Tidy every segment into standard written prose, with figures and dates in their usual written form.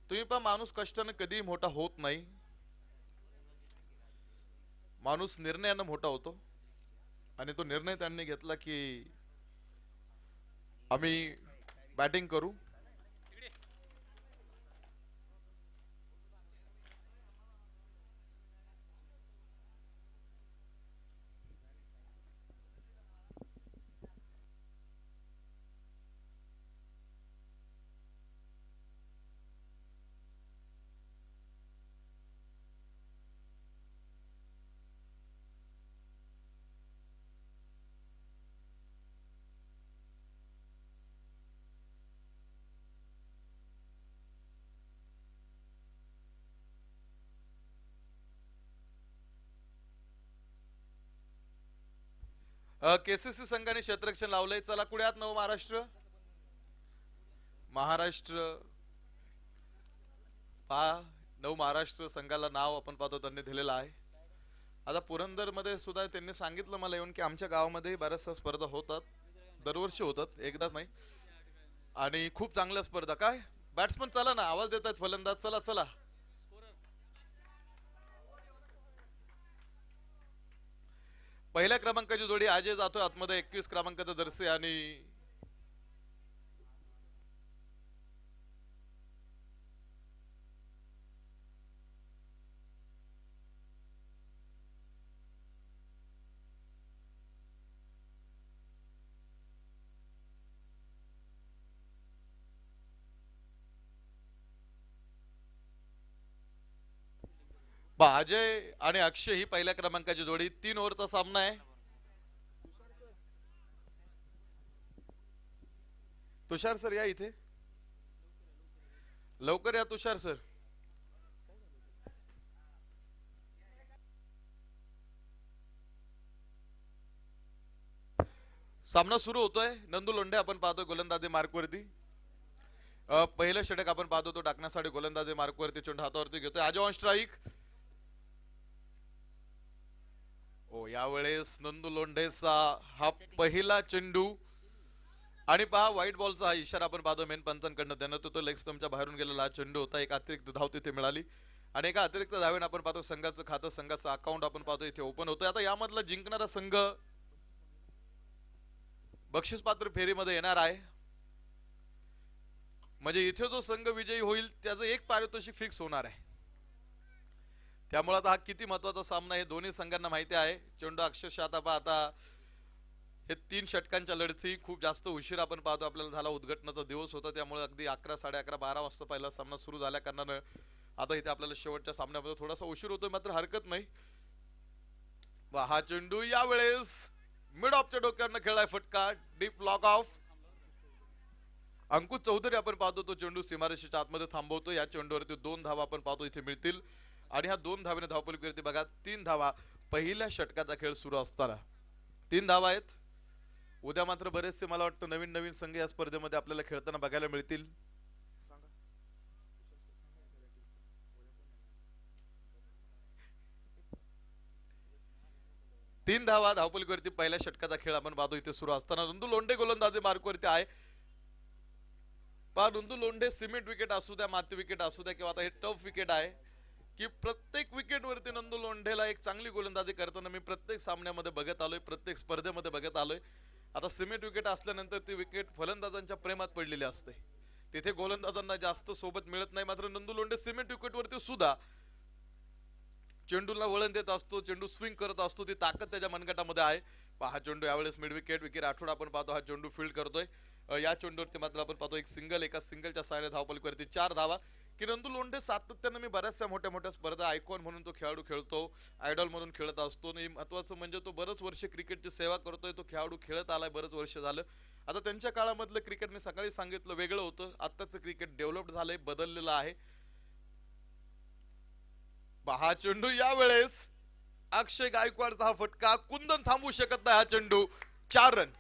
तुम्ही पण माणूस कष्टाने कधी मोठा होत नाही, माणूस निर्णयानं मोठा होतो. आणि तो निर्णय त्यांनी घेतला की आम्ही बॅटिंग करू. केसीसी संघाने क्षेत्ररक्षण लावलंय. चला कुड्यात नव महाराष्ट्र. महाराष्ट्र पहा, नव महाराष्ट्र संघाला नाव आपण पाहतो त्यांनी दिलेलं आहे. आता पुरंदर मध्ये सुद्धा त्यांनी सांगितलं मला येऊन की आमच्या गावामध्ये बऱ्याचशा स्पर्धा होतात, दरवर्षी होतात, एकदाच नाही. आणि खूप चांगल्या स्पर्धा. काय बॅट्समन चला ना, आवाज देतात फलंदाज, चला चला. पहिल्या क्रमांकाची जोडी अजय जातोय आतमध्ये, 21 क्रमांकाचा जर्सी. आणि अजय आणि अक्षय ही पहिल्या क्रमांकाची जोडी. 3 ओव्हरचा सामना आहे. तुषार सर या इथे, लवकर या तुषार सर. सामना सुरू होतोय. नंदू लोंढे आपण पाहतोय गोलंदाजी मार्कवरती. पहिलं षटक आपण पाहतो तो टाकण्यासाठी गोलंदाजी मार्कवरती चेंडू हातावरती घेतोय. Ajay on strike. ओ यावेळेस नंदू लोंढेचा हा पहिला चेंडू. आणि पहा व्हाईट बॉलचा हा इशारा आपण पाहतो मेन पंचांकडनं. त्यानं तो लेग स्टंपच्या बाहेरून गेलेला हा चेंडू होता. एक अतिरिक्त धाव तिथे मिळाली आणि एका अतिरिक्त धावेने आपण पाहतो संघाचं खातं, संघाचं अकाउंट आपण पाहतो इथे ओपन होतोय. आता यामधला जिंकणारा संघ बक्षीस पात्र फेरीमध्ये येणार आहे. म्हणजे इथे जो संघ विजयी होईल त्याचं एक पारितोषिक फिक्स होणार आहे. त्यामुळे आता हा किती महत्वाचा सामना हे दोन्ही संघांना माहिती आहे. चेंडू अक्षरशः आता हे 3 षटकांच्या लढती खूप जास्त उशीर आपण पाहतो. आपल्याला झाला उद्घाटनाचा दिवस होता, त्यामुळे अगदी 11, 11:30, 12 वाजता पहिला सामना सुरू झाल्या कारणानं आता इथे आपल्याला शेवटच्या सामन्यामध्ये थोडासा उशीर होतोय, मात्र हरकत नाही. हा चेंडू यावेळेस मिड ऑफच्या डोक्यावरनं खेळलाय फटका, deep lock of. Ankush Chaudhari आपण पाहतो तो चेंडू सीमारेषेच्या आतमध्ये थांबवतो. या चेंडूवरती 2 धावा आपण पाहतो इथे मिळतील. आणि ह्या 2 धावेने धावपलीवरती बघा 3 धावा पहिल्या षटकाचा खेळ सुरू असताना 3 धावा आहेत. उद्या मात्र बरेचसे मला वाटतं नवीन नवीन संघ या स्पर्धेमध्ये आपल्याला खेळताना बघायला मिळतील. 3 धावा धावपलीवरती पहिल्या षटकाचा खेळ आपण पाहतो इथे सुरू असताना. नंदू लोंढे गोलंदाजी मार्कवरती आहे. पहा नंदू लोंढे सिमेंट विकेट असू द्या, माती विकेट असू द्या, किंवा आता हे टफ विकेट आहे की प्रत्येक विकेट वरती नंदू लोंढेला एक चांगली गोलंदाजी करताना मी प्रत्येक सामन्यामध्ये बघत आलोय, प्रत्येक स्पर्धेमध्ये बघत आलोय. आता सिमेंट विकेट असल्यानंतर ती विकेट फलंदाजांच्या प्रेमात पडलेली असते, तिथे गोलंदाजांना जास्त सोबत मिळत नाही. मात्र नंदू लोंढे सिमेंट विकेट वरती सुद्धा चेंडूला वळण देत असतो, चेंडू स्विंग करत असतो, ती ताकद त्याच्या मनगटामध्ये आहे. हा चेंडू यावेळेस मिड विकेट विकेट आठवडा आपण पाहतो हा चेंडू फील्ड करतोय. या चेंडूवरती मात्र आपण पाहतो एक सिंगल, एका सिंगलच्या सहाय्याने धावपलीवरती 4 धावा. की नंदू लोंढे सातत्याने मी बऱ्याचशा मोठ्या मोठ्या स्पर्धा आयकॉन म्हणून तो खेळाडू खेळतो, आयडॉल म्हणून खेळत असतो. आणि महत्वाचं म्हणजे तो बरेच वर्ष क्रिकेटची सेवा करतोय, तो खेळाडू खेळत आलाय बरेच वर्ष झालं. आता त्यांच्या काळामधलं क्रिकेट मी सकाळी सांगितलं वेगळं होतं, आत्ताचं क्रिकेट डेव्हलप झालंय, बदललेलं आहे. हा चेंडू यावेळेस अक्षय गायकवाडचा हा फटका, कुंदन थांबवू शकत नाही हा चेंडू. 4 रन.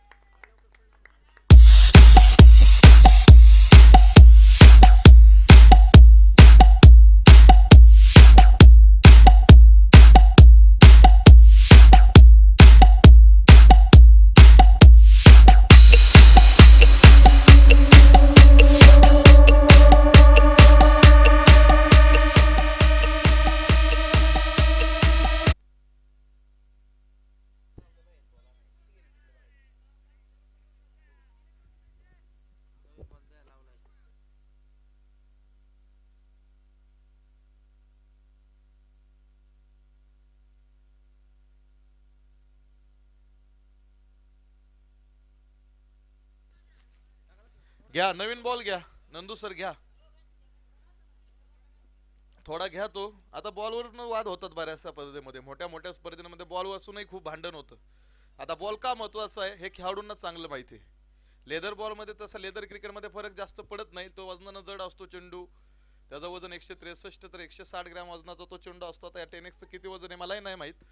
घ्या नवीन बॉल घ्या नंदू सर घ्या थोडा घ्या तो आता बॉलवर वाद होतात बऱ्याचशा स्पर्धेमध्ये मोठ्या मोठ्या स्पर्धेमध्ये बॉल असूनही खूप भांडण होतं आता बॉल का महत्वाचा आहे हे खेळाडूंना चांगलं माहिती आहे लेदर बॉल मध्ये तसा लेदर क्रिकेटमध्ये फरक जास्त पडत नाही तो वजनानं जड असतो चेंडू त्याचं वजन 163 तर 160 ग्रॅम वजनाचा तो चेंडू असतो आता या टेनिसचं किती वजन आहे मलाही नाही माहित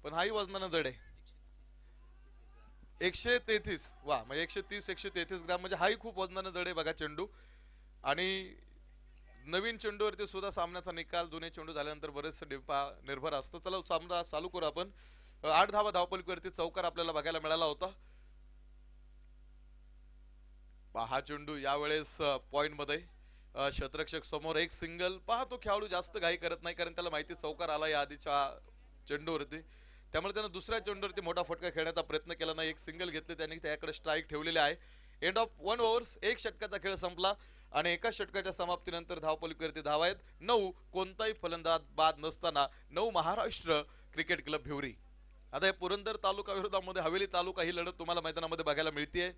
पण हाही वजनानं जड आहे 133 वा म्हणजे 130 133 ग्रॅम म्हणजे हाही खूप वजनानं जड आहे बघा चेंडू आणि नवीन चेंडूवरती सुद्धा सामन्याचा निकाल जुने चेंडू झाल्यानंतर बरेचसे निर्भर असतं चला सामना चालू करू आपण 8 धावा धावपलीवरती चौकार आपल्याला बघायला मिळाला होता हा चेंडू यावेळेस पॉइंट मध्ये शतरक्षक समोर एक सिंगल पहा तो खेळाडू जास्त घाई करत नाही कारण त्याला माहिती चौकार आला या आधीच्या चेंडूवरती त्यामुळे त्यानं दुसऱ्या चेंडूवरती मोठा फटका खेळण्याचा प्रयत्न केला नाही एक सिंगल घेतले त्याने त्याकडे स्ट्राईक ठेवलेले आहे एंड ऑफ 1 ओव्हर्स एक षटकाचा खेळ संपला आणि एका षटकाच्या समाप्तीनंतर धावपलीवरती धावा आहेत 9 कोणताही फलंदाज बाद नसताना 9 महाराष्ट्र क्रिकेट क्लब भिवरी आता हे पुरंदर तालुका विरोधामध्ये हवेली तालुका ही लढत तुम्हाला मैदानामध्ये बघायला मिळते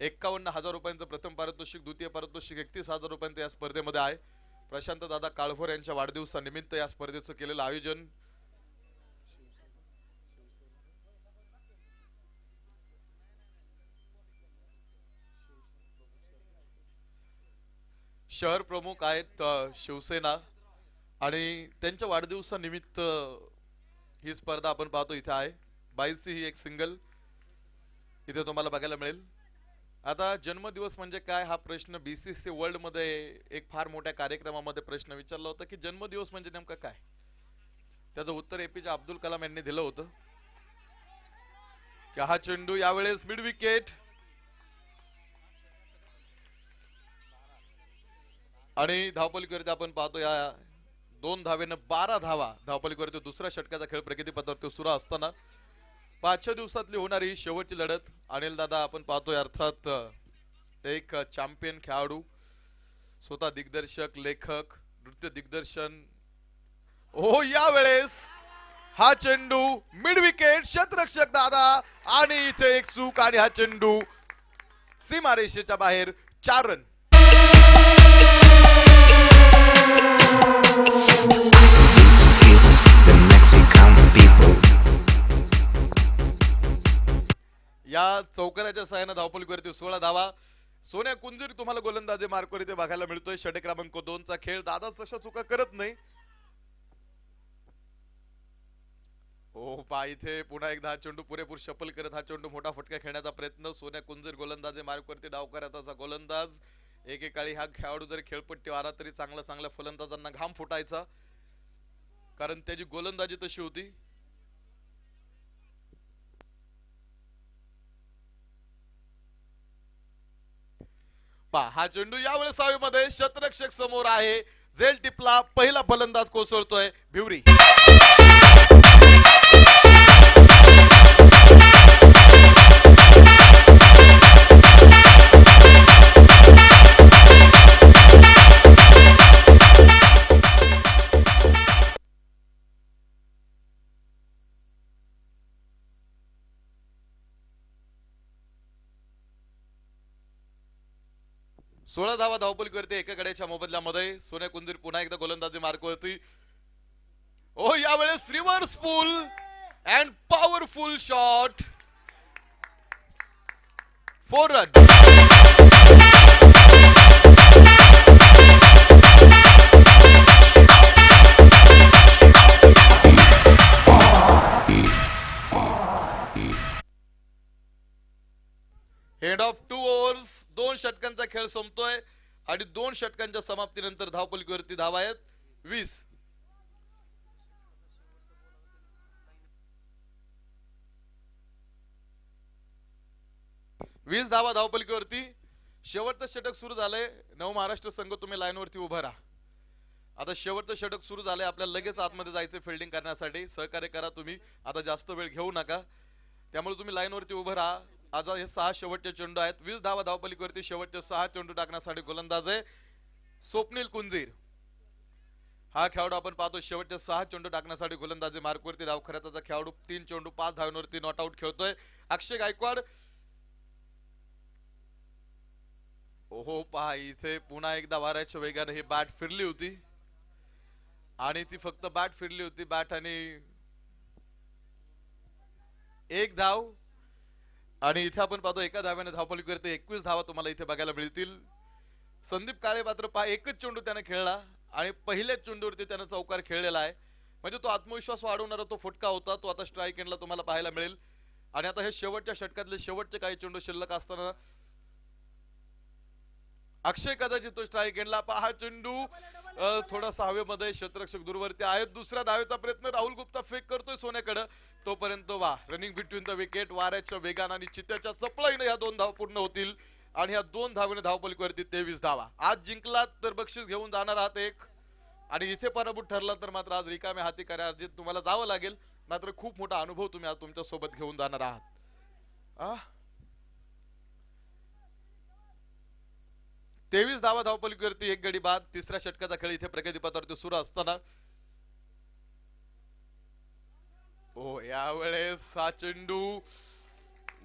51,000 रुपयांचं प्रथम पारितोषिक द्वितीय पारितोषिक 31,000 रुपयांचं या स्पर्धेमध्ये आहे प्रशांत दादा काळभोर यांच्या वाढदिवसानिमित्त या स्पर्धेचं केलेलं आयोजन शहर प्रमुख आहेत शिवसेना आणि त्यांच्या वाढदिवसानिमित्त ही स्पर्धा आपण पाहतो इथे आहे 22 ही एक सिंगल इथे तुम्हाला बघायला मिळेल आता जन्मदिवस म्हणजे काय हा प्रश्न बीसीसी वर्ल्ड मध्ये एक फार मोठ्या कार्यक्रमामध्ये प्रश्न विचारला होता की जन्मदिवस म्हणजे नेमका काय त्याचं उत्तर एपीजे अब्दुल कलाम यांनी दिलं होतं की हा चेंडू यावेळेस मिड विकेट आणि धावपलीवरती आपण पाहतो या 2 धावेनं 12 धावा धावपलीवरती दुसऱ्या षटकाचा खेळ प्रगतीपथावरती सुरू असताना 5 दिवसातली होणारी ही शेवटची लढत अनिल दादा आपण पाहतोय अर्थात एक चॅम्पियन खेळाडू स्वतः दिग्दर्शक लेखक नृत्य दिग्दर्शन हो यावेळेस हा चेंडू मिड विकेट शतरक्षक दादा आणि इथे एक चूक आणि हा चेंडू सीमारेषेच्या बाहेर 4 रन या चौकाराच्या सहाय्याने धावपलीवरती 16 धावा सोन्या कुंजीर तुम्हाला गोलंदाजी मार्कवर इथे बघायला मिळतोय षटक क्रमांक 2 चा खेळ दादा तशा चुका करत नाही हो पा इथे पुन्हा एकदा हा चेंडू पुरेपूर शफल करत हा चेंडू मोठा फटका खेळण्याचा प्रयत्न सोन्या कुंजीर गोलंदाजी मार्कवरती डाव करताचा गोलंदाज एकेकाळी हा खेळाडू जरी खेळपट्टी आला तरी चांगल्या फलंदाजांना घाम फुटायचा कारण त्याची गोलंदाजी तशी होती हा चेंडू यावेळेस हवेमध्ये शतरक्षक समोर आहे झेल टिपला पहिला फलंदाज कोसळतोय भिवरी सोळा धावा धावपलीवरती एका गड्याच्या मोबदल्यामध्ये सोन्या कुंजीर पुन्हा एकदा गोलंदाजी मार्कवरती ओ यावेळेस reverse pull and powerful shot 4 run end of 2 overs 2 षटकांचा खेळ संपतोय आणि 2 षटकांच्या समाप्तीनंतर धावपलीवरती धावा आहेत 20 20 धावा धावपलीवरती शेवटचं षटक सुरू झालंय नव महाराष्ट्र संघ तुम्ही लाईनवरती उभा राहा आता शेवटचं षटक सुरू झालंय आपल्याला लगेच आतमध्ये जायचं फिल्डिंग करण्यासाठी सहकार्य करा तुम्ही आता जास्त वेळ घेऊ नका त्यामुळे तुम्ही लाईनवरती उभं राहा आज हे 6 शेवटचे चेंडू आहेत 20 धावा धावपलीवरती शेवटचे 6 चेंडू टाकण्यासाठी गोलंदाज आहे स्वप्नील कुंजीर हा खेळाडू आपण पाहतो शेवटचे 6 चेंडू टाकण्यासाठी गोलंदाजी मार्कवरती धाव खऱ्याचा खेळाडू 3 चेंडू 5 धावांवरती नॉट आउट खेळतोय अक्षय गायकवाड हो पहा इथे पुन्हा एकदा वाऱ्याच्या वेगाने ही बॅट फिरली होती आणि ती फक्त बॅट फिरली होती बॅट आणि एक धाव आणि इथे आपण पाहतो एका धाव्याने धावफलक करते 21 धावा तुम्हाला इथे बघायला मिळतील. संदीप काळे मात्र पहा एकच चेंडू त्याने खेळला आणि पहिल्याच चेंडूवरती त्याने चौकार खेळलेला आहे. म्हणजे तो आत्मविश्वास वाढवणारा तो फटका होता तो आता स्ट्राईक एंडला तुम्हाला पाहायला मिळेल. आणि आता हे शेवटच्या षटकातले शेवटचे काही चेंडू शिल्लक असताना अक्षय कदाचित तो स्ट्राईक एंडला पहा चेंडू थोडासा हवेमध्ये क्षेत्ररक्षक दूरवरती आहेत. दुसऱ्या धावेचा प्रयत्न राहुल गुप्ता फेक करतोय सोन्याकडे तोपर्यंत वा रनिंग बिटवीन द विकेट वाऱ्याच्या वेगाने आणि चित्त्याच्या चपळाईने या 2 धावा पूर्ण होतील आणि या 2 धावेने धावपलीवरती 23 धावा. आज जिंकलात तर बक्षीस घेऊन जाणार आहात एक आणि इथे पराभूत ठरला तर मात्र आज रिकाम्या हाती कार्यार्जित तुम्हाला जावं लागेल. मात्र खूप मोठा अनुभव तुम्ही आज तुमच्या सोबत घेऊन जाणार आहात. 23 धावा धावपलीवरती एक गडी बाद. तिसऱ्या षटकाचा खेळ इथे प्रगतीपथावरती सुरू असताना यावेळेस हा चेंडू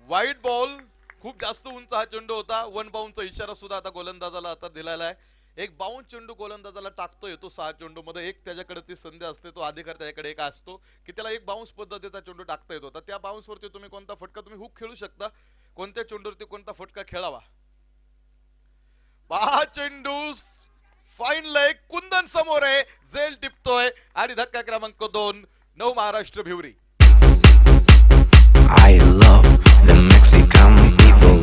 वाईट बॉल खूप जास्त उंच हा चेंडू होता. 1 बाउंसचा इशारा सुद्धा आता गोलंदाजाला आता दिलेला आहे. एक बाउंस चेंडू गोलंदाजाला टाकतोय तो 6 चेंडू मध्ये एक त्याच्याकडे ती संधी असते तो अधिकार त्याच्याकडे एक असतो की त्याला एक बाउंस पद्धतीचा चेंडू टाकता येतो. तर त्या बाउंस वरती तुम्ही कोणता फटका तुम्ही हुक खेळू शकता कोणत्या चेंडूवरती कोणता फटका खेळावा. पहा चेंडू फाईन लेग कुंदन समोर आहे झेल टिपतोय आणि धक्का क्रमांक 2 9 Maharashtra Bhivri. I love the Mexican people.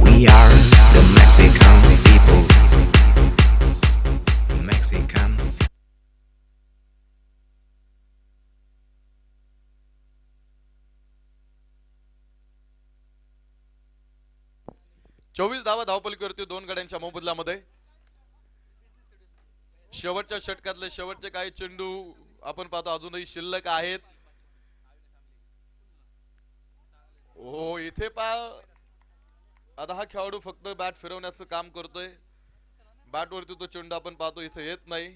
We are the Mexican people. Mexican. 24 धावा धावपलीवरती 2 गड्यांच्या मोबदल्यामध्ये. शेवटच्या षटकातले शेवटचे काही चेंडू आपण पाहतो अजूनही शिल्लक आहेत. इथे आता हा खेळाडू फक्त बॅट फिरवण्याचं काम करतोय. बॅट वरती तो चेंडू आपण पाहतो इथे येत नाही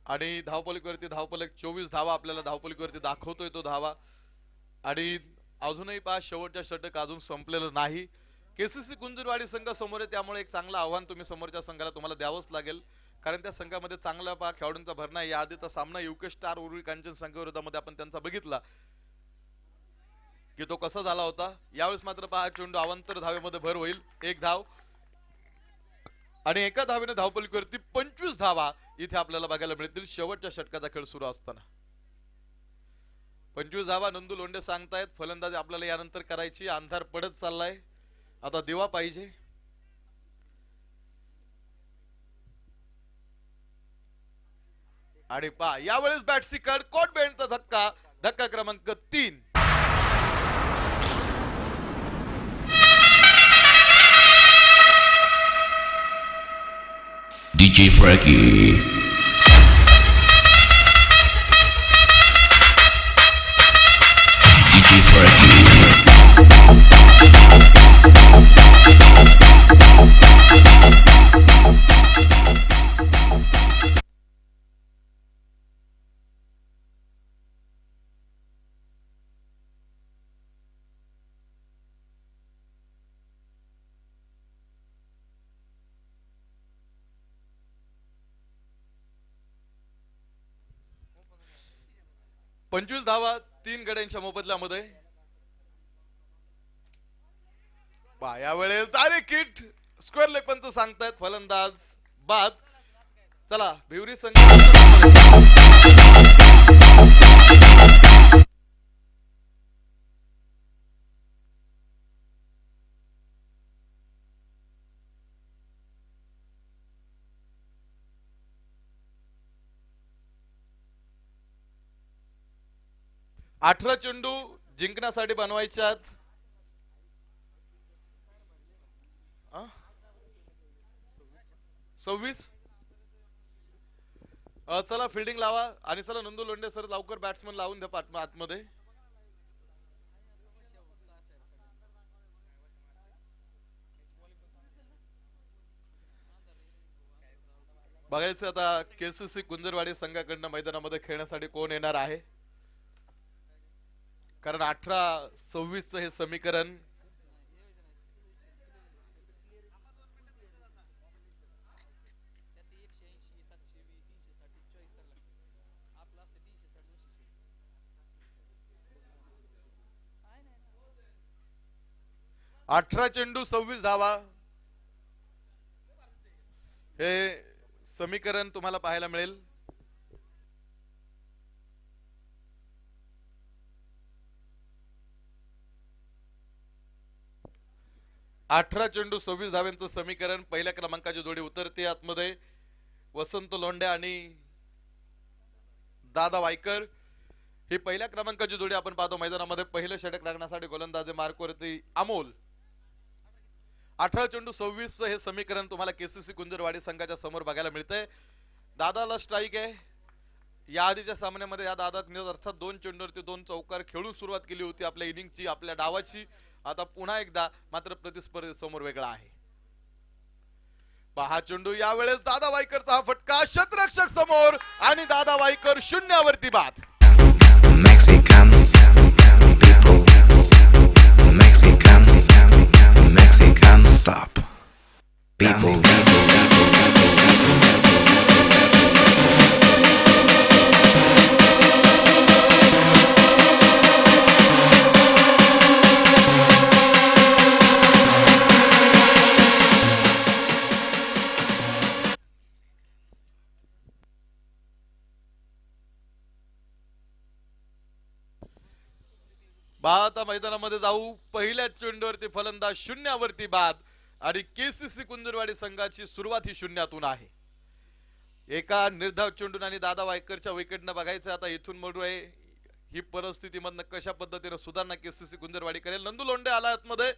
आणि धावपलीवरती धावपलक 24 धावा आपल्याला धावपलीवरती दाखवतोय तो धावा आणि अजूनही शेवटच्या षटक अजून संपलेलं नाही. केसीसी कुंजरवाडी संघ समोर आहे त्यामुळे एक चांगलं आव्हान तुम्ही समोरच्या संघाला तुम्हाला द्यावंच लागेल कारण त्या संघामध्ये चांगला खेळाडूंचा भरणा आहे. या आधीचा सामना यूके स्टार उर्वी कांचन संघाविरोधामध्ये आपण त्यांचा बघितला की तो कसा झाला होता. यावेळेस मात्र चेंडू अवांतर धावेमध्ये भर होईल. एक धाव आणि एका धावेने धावपलीवरती 25 धावा इथे आपल्याला बघायला मिळतील शेवटच्या षटकाचा खेळ सुरू असताना. 25 धावा नंदू लोंढे सांगतायत फलंदाजी आपल्याला यानंतर करायची. अंधार पडत चाललाय आता दिवा पाहिजे. आणि यावेळेस बॅटसी कड कॉट बेंडचा धक्का धक्का क्रमांक 3. DJ Frankie. DJ Frankie. 25 धावा 3 गड्यांच्या मोबदल्यामध्ये. यावेळेस डायरेक्ट हिट स्क्वेअर लेग पंच सांगतायत फलंदाज बाद. चला भिवरी संघ 18 चेंडू जिंकण्यासाठी बनवायच्यात. 26 चला फिल्डिंग लावा आणि चला नंदू लोंढे सर लवकर बॅट्समन लावून द्या आतमध्ये. बघायचं आता केसीसी कुंजरवाडी संघाकडनं मैदानामध्ये खेळण्यासाठी कोण येणार आहे. कारण 18-26 हे समीकरण अठरा चेंडू 26 धावा हे समीकरण तुम्हाला पाहायला मिळेल. अठरा चेंडू 26 धाव्यांचं समीकरण. पहिल्या क्रमांकाची जोडी उतरते आतमध्ये. वसंत लोंढे आणि दादा वायकर ही पहिल्या क्रमांकाची जोडी आपण पाहतो मैदानामध्ये. पहिलं षटक लागण्यासाठी गोलंदाजी मार्कवरती अमोल. 18 चेंडू 26 हे समीकरण तुम्हाला केसीसी कुंजरवाडी संघाच्या समोर बघायला मिळतंय. दादाला स्ट्राईक आहे. या आधीच्या सामन्यामध्ये या दादाने अर्थात 2 चेंडूवरती 2 चौकार खेळून सुरुवात केली होती आपल्या इनिंगची, आपल्या डावाची. आता पुन्हा एकदा मात्र प्रतिस्पर्धी समोर वेगळा आहे. पहा चेंडू यावेळेस दादा वायकरचा हा फटका क्षेत्ररक्षक समोर आणि दादा वायकर शून्यावरती बाद. Mexican people, Mexican stop. People. आता मैदानामध्ये जाऊ. पहिल्या चेंडूवरती फलंदाज शून्यावरती बाद आणि केसीसी कुंजरवाडी संघाची सुरुवात ही शून्यातून आहे. एका निर्धाव चेंडून आणि दादा वायकरच्या विकेटनं बघायचं आता इथून मधू आहे ही परिस्थिती मधनं कशा पद्धतीने सुधारणा केसीसी कुंजरवाडी करेल. नंदू लोंढे आला आतमध्ये.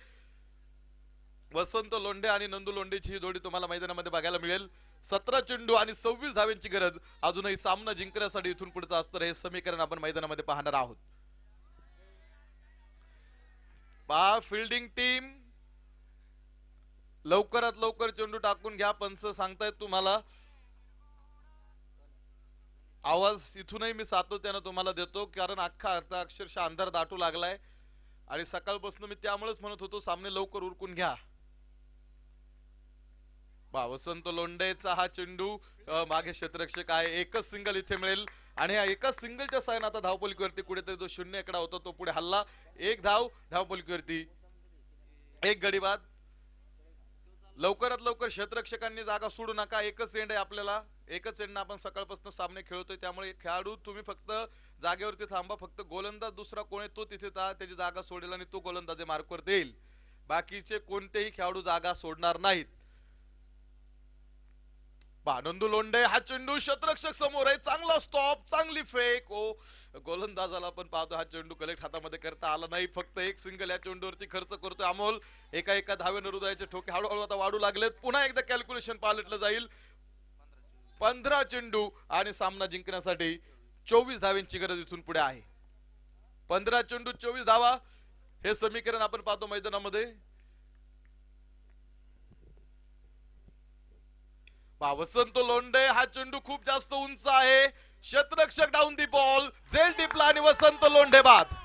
वसंत लोंढे आणि नंदू लोंढेची ही जोडी तुम्हाला मैदानामध्ये बघायला मिळेल. 17 चेंडू आणि 26 धाव्यांची गरज. अजूनही सामना जिंकण्यासाठी इथून पुढचं असतं हे समीकरण आपण मैदानामध्ये पाहणार आहोत. फील्डिंग टीम लवकरात लवकर चेंडू टाकून घ्या. पंच सांगतायत तुम्हाला. आवाज इथूनही मी सातत्याने तुम्हाला देतो कारण अख्खा आता अक्षरशः अंधार दाटू लागलाय आणि सकाळपासून मी त्यामुळेच म्हणत होतो सामने लवकर उरकून घ्या. वसंत लोंढेचा हा चेंडू मागे क्षेत्ररक्षक आहे. एकच सिंगल इथे मिळेल आणि या एका सिंगलच्या साइन आता धावपलकीवरती कुठेतरी जो शून्य एकडा होता तो पुढे हल्ला. एक धाव धावपलकीवरती, एक गडी बाद. लवकरात लवकर क्षेत्ररक्षकांनी जागा सोडू नका. एकच एंड आहे आपल्याला. एकच एंड आपण सकाळपासून सामने खेळतोय त्यामुळे खेळाडू तुम्ही फक्त जागेवरती थांबा. फक्त गोलंदाज दुसरा कोण आहे तो तिथे त्याची जागा सोडेल आणि तो गोलंदाजी मार्कवर देईल. बाकीचे कोणतेही खेळाडू जागा सोडणार नाहीत. नंदू लोंढे हा चेंडू क्षेत्ररक्षक समोर आहे. चांगला स्टॉप, चांगली फेक. गोलंदाजाला पण पाहतो हा चेंडू कलेक्ट हातामध्ये करता आला नाही. फक्त एक सिंगल या चेंडूवरती खर्च करतोय अमोल. एका एका धावेनं हृदयाचे ठोके हळूहळू आता वाढू लागलेत. पुन्हा एकदा कॅल्क्युलेशन पालटलं जाईल. 15 चेंडू आणि सामना जिंकण्यासाठी 24 धाव्यांची गरज इथून पुढे आहे. 15 चेंडू 24 धावा हे समीकरण आपण पाहतो मैदानामध्ये. वसंत लोंढे हा चेंडू खूप जास्त उंच आहे. क्षेत्ररक्षक डाऊन दी बॉल, झेल टिपला आणि वसंत लोंढे बाद.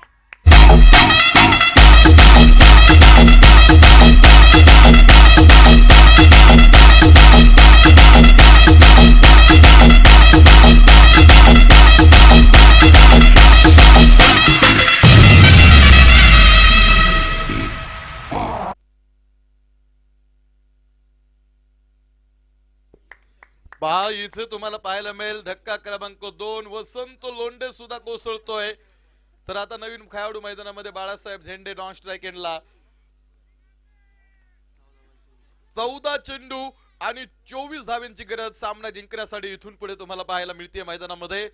इथे तुम्हाला पाहायला मिळेल धक्का क्रमांक 2. वसंत लोंढे सुद्धा कोसळतोय. तर आता नवीन खेळाडू मैदानामध्ये बाळासाहेब झेंडे नॉन स्ट्राइक एंडला. 14 चेंडू आणि 24 धाव्यांची गरज सामना जिंकण्यासाठी इथून पुढे तुम्हाला पाहायला मिळते मैदानामध्ये.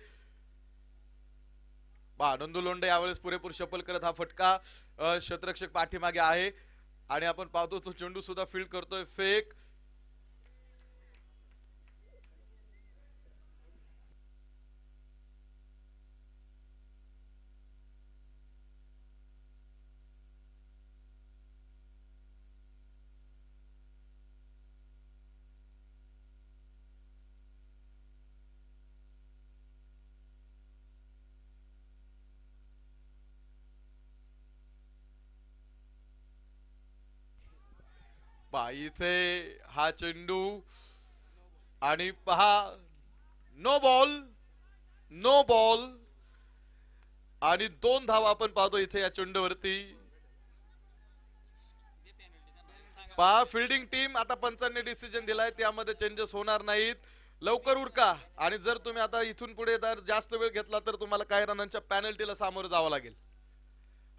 नंदू लोंढे यावेळेस पुरेपूर शपल करत हा फटका. क्षेत्ररक्षक पाठीमागे आहे आणि आपण पाहतो तो चेंडू सुद्धा फील्ड करतोय. फेक. पहा इथे हा चेंडू आणि पहा नो बॉल, नो बॉल आणि 2 धावा आपण पाहतो इथे या चेंडूवरती. पहा फिल्डिंग टीम आता पंचांनी डिसिजन दिलाय त्यामध्ये चेंजेस होणार नाहीत. लवकर उरका आणि जर तुम्ही आता इथून पुढे जर जास्त वेळ घेतला तर तुम्हाला काही रनांच्या पॅनल्टीला सामोरं जावं लागेल.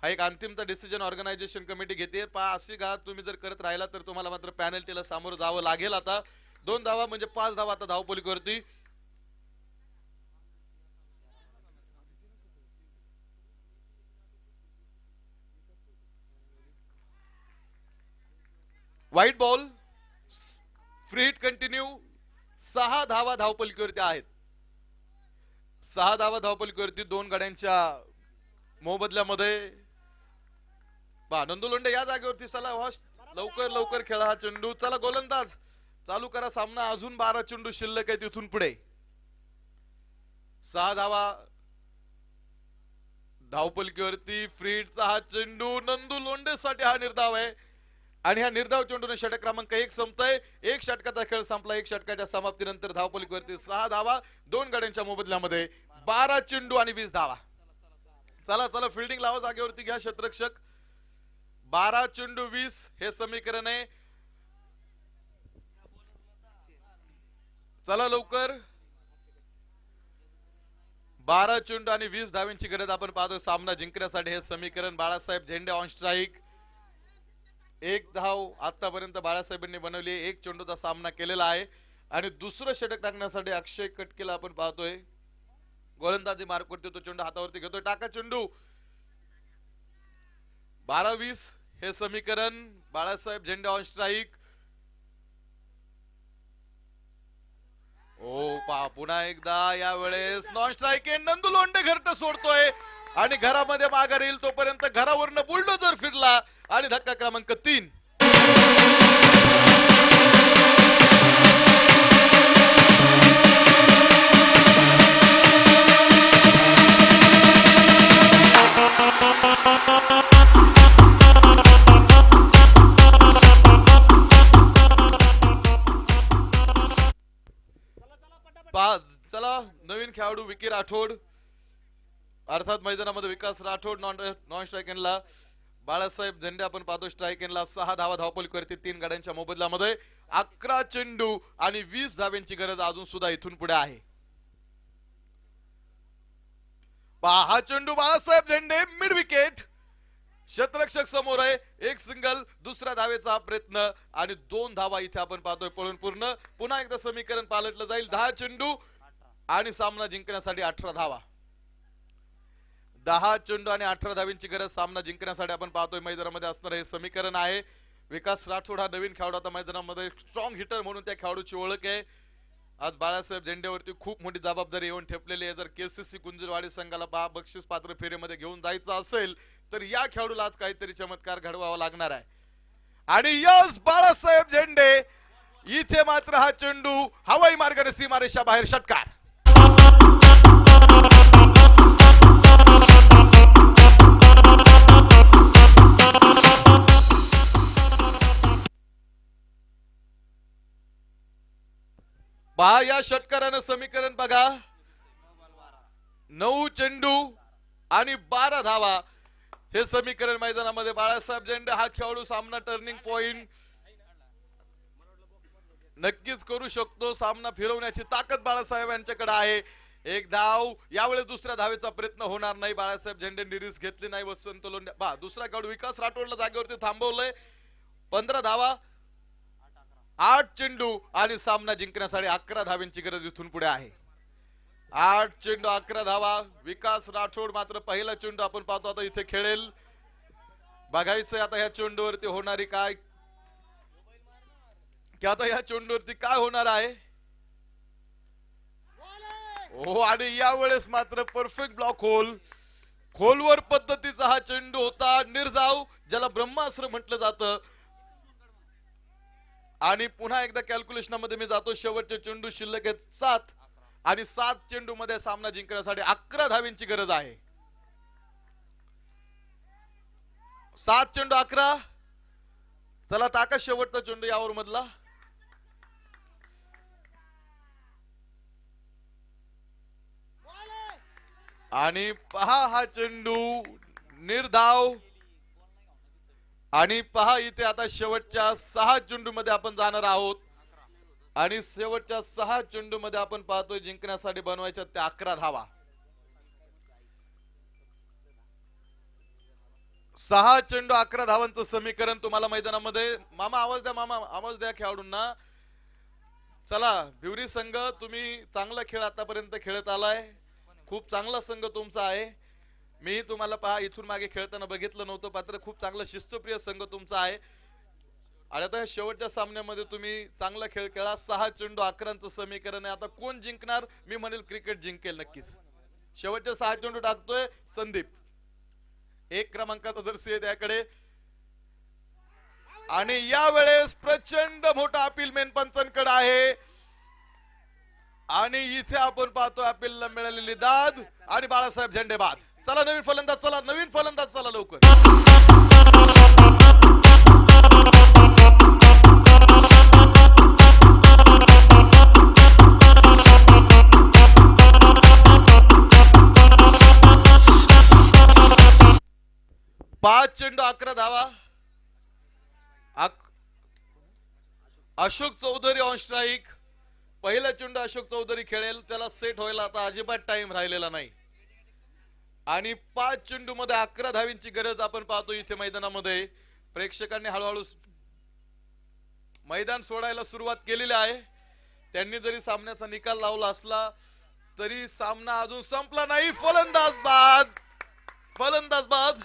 हा एक अंतिमचा डिसिजन ऑर्गनायझेशन कमिटी घेते. पहा अशी घात तुम्ही जर करत राहिला तर तुम्हाला मात्र पॅनल्टीला सामोरं जावं लागेल. आता 2 धावा म्हणजे 5 धावा आता धावपलीवरती. Wide ball, free hit continue. 6 धावा धावपलीवरती आहेत. 6 धावा धावपलीवरती 2 गाड्यांच्या मोबदल्यामध्ये. पहा नंदू लोंढे या जागेवरती चला लवकर लवकर खेळा हा चेंडू. चला गोलंदाज चालू करा सामना. अजून 12 चेंडू शिल्लक आहेत तिथून पुढे. 6 धावा धावपलकीवरती. फ्री हिटचा हा चेंडू नंदू लोंढे साठी हा निर्धाव आहे आणि हा निर्धाव चेंडूने षटक क्रमांक 1 संपतोय. 1 षटकाचा खेळ संपला. 1 षटकाच्या समाप्तीनंतर धावपलकीवरती 6 धावा 2 गाड्यांच्या मोबदल्यामध्ये 12 चेंडू आणि 20 धावा. चला चला फिल्डिंग लावा जागेवरती घ्या क्षेत्ररक्षक. 12 चेंडू 20 हे समीकरण आहे. चला लवकर. 12 चेंडू आणि 20 धावांची गरज आपण पाहतोय सामना जिंकण्यासाठी. हे समीकरण बाळासाहेब झेंडे ऑन स्ट्राईक. 1 धाव आतापर्यंत बाळासाहेबांनी बनवली. 1 चेंडूचा सामना केलेला आहे आणि दुसरं षटक टाकण्यासाठी अक्षय कटकेला आपण पाहतोय. गोलंदाजी मार्क करतो तो चेंडू हातावरती घेतोय. टाका चेंडू. 12-20 हे समीकरण. बाळासाहेब झेंडे ऑन स्ट्राईक. ओ पहा पुन्हा एकदा यावेळेस नॉन स्ट्राईक आहे. नंदू लोंढे घरट सोडतोय आणि घरामध्ये माघार येईल तोपर्यंत घरावरनं बुलडोजर फिरला आणि धक्का क्रमांक 3. चला नवीन खेळाडू विकी राठोड अर्थात मैदानामध्ये विकास राठोड नॉन स्ट्राईक एंडला. बाळासाहेब झेंडे आपण पाहतो स्ट्राईक एंडला. 6 धावा धावपलकीवरती 3 गाड्यांच्या मोबदल्यामध्ये 11 चेंडू आणि 20 धाव्यांची गरज अजून सुद्धा इथून पुढे आहे. हा चेंडू बाळासाहेब झेंडे मिड विकेट. क्षेत्ररक्षक समोर आहे. 1 सिंगल. दुसऱ्या धावेचा प्रयत्न आणि 2 धावा इथे आपण पाहतोय पळून पूर्ण. पुन्हा एकदा समीकरण पालटलं जाईल. 10 चेंडू आणि सामना जिंकण्यासाठी 18 धावा. 10 चेंडू आणि 18 धावांची गरज सामना जिंकण्यासाठी आपण पाहतोय मैदानामध्ये असणारे हे समीकरण आहे. विकास राठोड हा नवीन खेळाडू आता मैदानामध्ये स्ट्रॉंग हिटर म्हणून त्या खेळाडूची ओळख आहे. आज बाळासाहेब झेंडेवरती खूप मोठी जबाबदारी येऊन ठेपलेली आहे. जर केसीसी कुंजरवाडी संघाला बक्षीस पात्र फेरीमध्ये घेऊन जायचं असेल तर या खेळाडूला आज काहीतरी चमत्कार घडवावा लागणार आहे. आणि यस बाळासाहेब झेंडे इथे मात्र हा चेंडू हवाई मार्गाने सीमारेषा बाहेर षटकार. पहा या षटकारानं समीकरण बघा. 9 चेंडू आणि 12 धावा हे समीकरण मैदानामध्ये. बाळासाहेब झेंडे हा खेळाडू सामना टर्निंग पॉइंट नक्कीच करू शकतो. सामना फिरवण्याची ताकद बाळासाहेब यांच्याकडे आहे. 1 धाव. यावेळेस दुसऱ्या धावेचा प्रयत्न होणार नाही. बाळासाहेब झेंडे रिस्क घेतली नाही. वसंत लोंढे पहा दुसरा खेळाडू विकास राठोडला जागेवरती थांबवलंय. 15 धावा 8 चेंडू आणि सामना जिंकण्यासाठी 11 धावांची गरज इथून पुढे आहे. 8 चेंडू 11 धावा. विकास राठोड मात्र पहिला चेंडू आपण पाहतो आता इथे खेळेल. बघायचं आता या चेंडूवरती होणारी काय की आता या चेंडूवरती काय होणार आहे. हो आणि यावेळेस मात्र परफेक्ट ब्लॉक होल. खोलवर पद्धतीचा हा चेंडू होता. निर्धाव ज्याला ब्रह्मास्त्र म्हटलं जातं. आणि पुन्हा एकदा कॅल्क्युलेशन मध्ये मी जातो. शेवटचे चेंडू शिल्लक आहेत 7 आणि 7 चेंडू मध्ये सामना जिंकण्यासाठी 11 धावांची गरज आहे. 7 चेंडू 11. चला टाका शेवटचा चेंडू यावर मधला. आणि पहा हा चेंडू निर्धाव. आणि पहा इथे आता शेवटच्या 6 चेंडू मध्ये आपण जाणार आहोत. आणि शेवटच्या 6 चेंडू मध्ये आपण पाहतोय जिंकण्यासाठी बनवायच्या त्या 11 धावा. 6 चेंडू 11 धावांचं समीकरण तुम्हाला मैदानामध्ये. मामा आवाज द्या, मामा आवाज द्या खेळाडूंना. चला भिवरी संघ तुम्ही चांगला खेळ आतापर्यंत खेळत आलाय. खूप चांगला संघ तुमचा आहे. मी तुम्हाला पहा इथून मागे खेळताना बघितलं नव्हतं, मात्र खूप चांगला शिस्तप्रिय संघ तुमचा आहे. आणि आता शेवटच्या सामन्यामध्ये तुम्ही चांगला खेळ खेळा. 6 चेंडू 11चं समीकरण आहे. आता कोण जिंकणार? मी म्हणेल क्रिकेट जिंकेल नक्कीच. शेवटचे 6 चेंडू टाकतोय संदीप. 1 क्रमांकाचा जर्सी आहे त्याकडे. आणि यावेळेस प्रचंड मोठा अपील मेनपंचांकडे आहे. आणि इथे आपण पाहतो अपीलला मिळालेली दाद आणि बाळासाहेब झेंडे बाद. चला नवीन फलंदाज, चला नवीन फलंदाज, चला लवकर. पाच चेंडू 11 धावा. Ashok Chaudhary on strike. पहिला चेंडू अशोक चौधरी खेळेल. त्याला सेट व्हायला आता अजिबात टाइम राहिलेला नाही. आणि 5 चेंडू मध्ये 11 धावींची गरज आपण पाहतो इथे मैदानामध्ये. प्रेक्षकांनी हळूहळू मैदान सोडायला सुरुवात केलेली आहे. त्यांनी जरी सामन्याचा निकाल लावला असला तरी सामना अजून संपला नाही. फलंदाज बाद, फलंदाज बाद.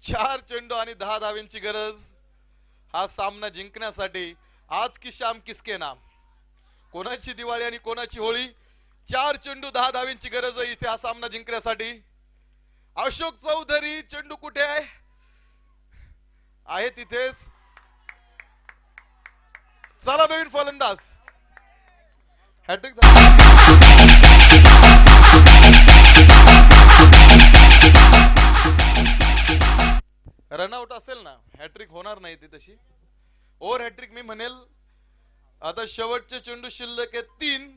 चार चेंडू आणि 10 धावींची गरज हा सामना जिंकण्यासाठी. आज की शाम किसके नाम. कोणाची दिवाळी आणि कोणाची होळी. 4 चेंडू 10 धावींची गरज आहे इथे हा सामना जिंकण्यासाठी. अशोक चौधरी चेंडू कुठे आहे तिथेच. चला नवीन फलंदाज. हॅट्रिक रनआउट असेल ना, हॅट्रिक होणार नाही ती तशी. ओव्हर हॅट्रिक मी म्हणेल. आता शेवटचे चेंडू शिल्लक आहे 3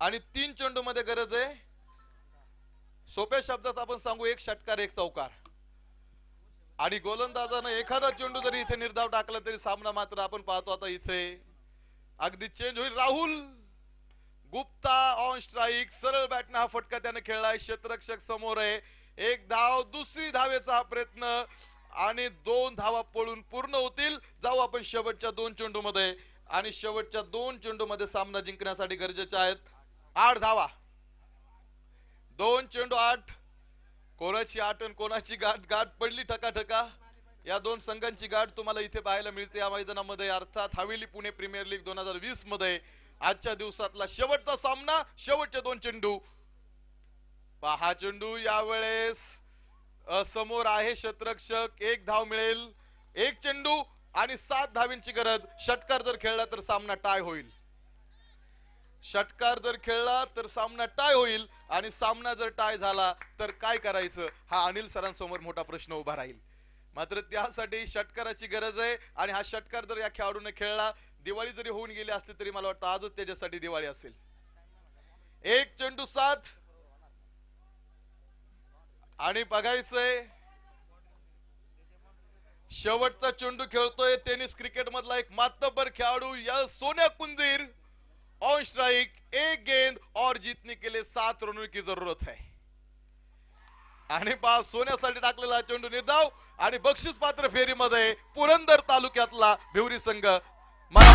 आणि 3 चेंडू मध्ये गरज आहे. सोप्या शब्दात आपण सांगू 1 षटकार 1 चौकार. आणि गोलंदाजानं एखादा चेंडू जरी इथे निर्धाव टाकला तरी सामना मात्र आपण पाहतो आता इथे अगदी चेंज होईल. Rahul Gupta on strike. सरळ बॅटने हा फटका त्याने खेळलाय. क्षेत्ररक्षक समोर आहे. 1 धाव. दुसरी धावेचा हा प्रयत्न आणि 2 धावा पळून पूर्ण होतील. जाऊ आपण शेवटच्या 2 चेंडू मध्ये. आणि शेवटच्या 2 चेंडू मध्ये सामना जिंकण्यासाठी गरजेच्या आहेत 8 धावा. 2 चेंडू 8. कोणाची 8 आणि कोणाची गाठ पडली ठकाठका. या 2 संघांची गाठ तुम्हाला इथे पाहायला मिळते या मैदानामध्ये. अर्थात हवेली पुणे प्रीमियर लीग 2020 मध्ये आजच्या दिवसातला शेवटचा सामना. शेवटचे 2 चेंडू. हा चेंडू यावेळेस समोर आहे क्षेत्ररक्षक. 1 धाव मिळेल. 1 चेंडू आणि 7 धावींची गरज. षटकार जर खेळला तर सामना टाय होईल. षटकार जर खेळला तर सामना टाय होईल. आणि सामना जर टाय झाला तर काय करायचं हा अनिल सरांसमोर मोठा प्रश्न उभा राहील. मात्र त्यासाठी षटकाराची गरज आहे. आणि हा षटकार जर या खेळाडूने खेळला, दिवाळी जरी होऊन गेली असली तरी मला वाटतं आजच त्याच्यासाठी दिवाळी असेल. 1 चेंडू 7. आणि बघायचंय शेवटचा चेंडू खेळतोय टेनिस क्रिकेट मधला एक मातब्बर खेळाडू या सोन्या कुंजीर ऑन स्ट्राइक. 1 गेंद और जीतने के लिए 7 रनों की जरूरत है. आणि पहा सोन्यासाठी टाकलेला चेंडू निर्धाव. आणि बक्षीस पात्र फेरीमध्ये पुरंदर तालुक्यातला भिवरी संघ. मला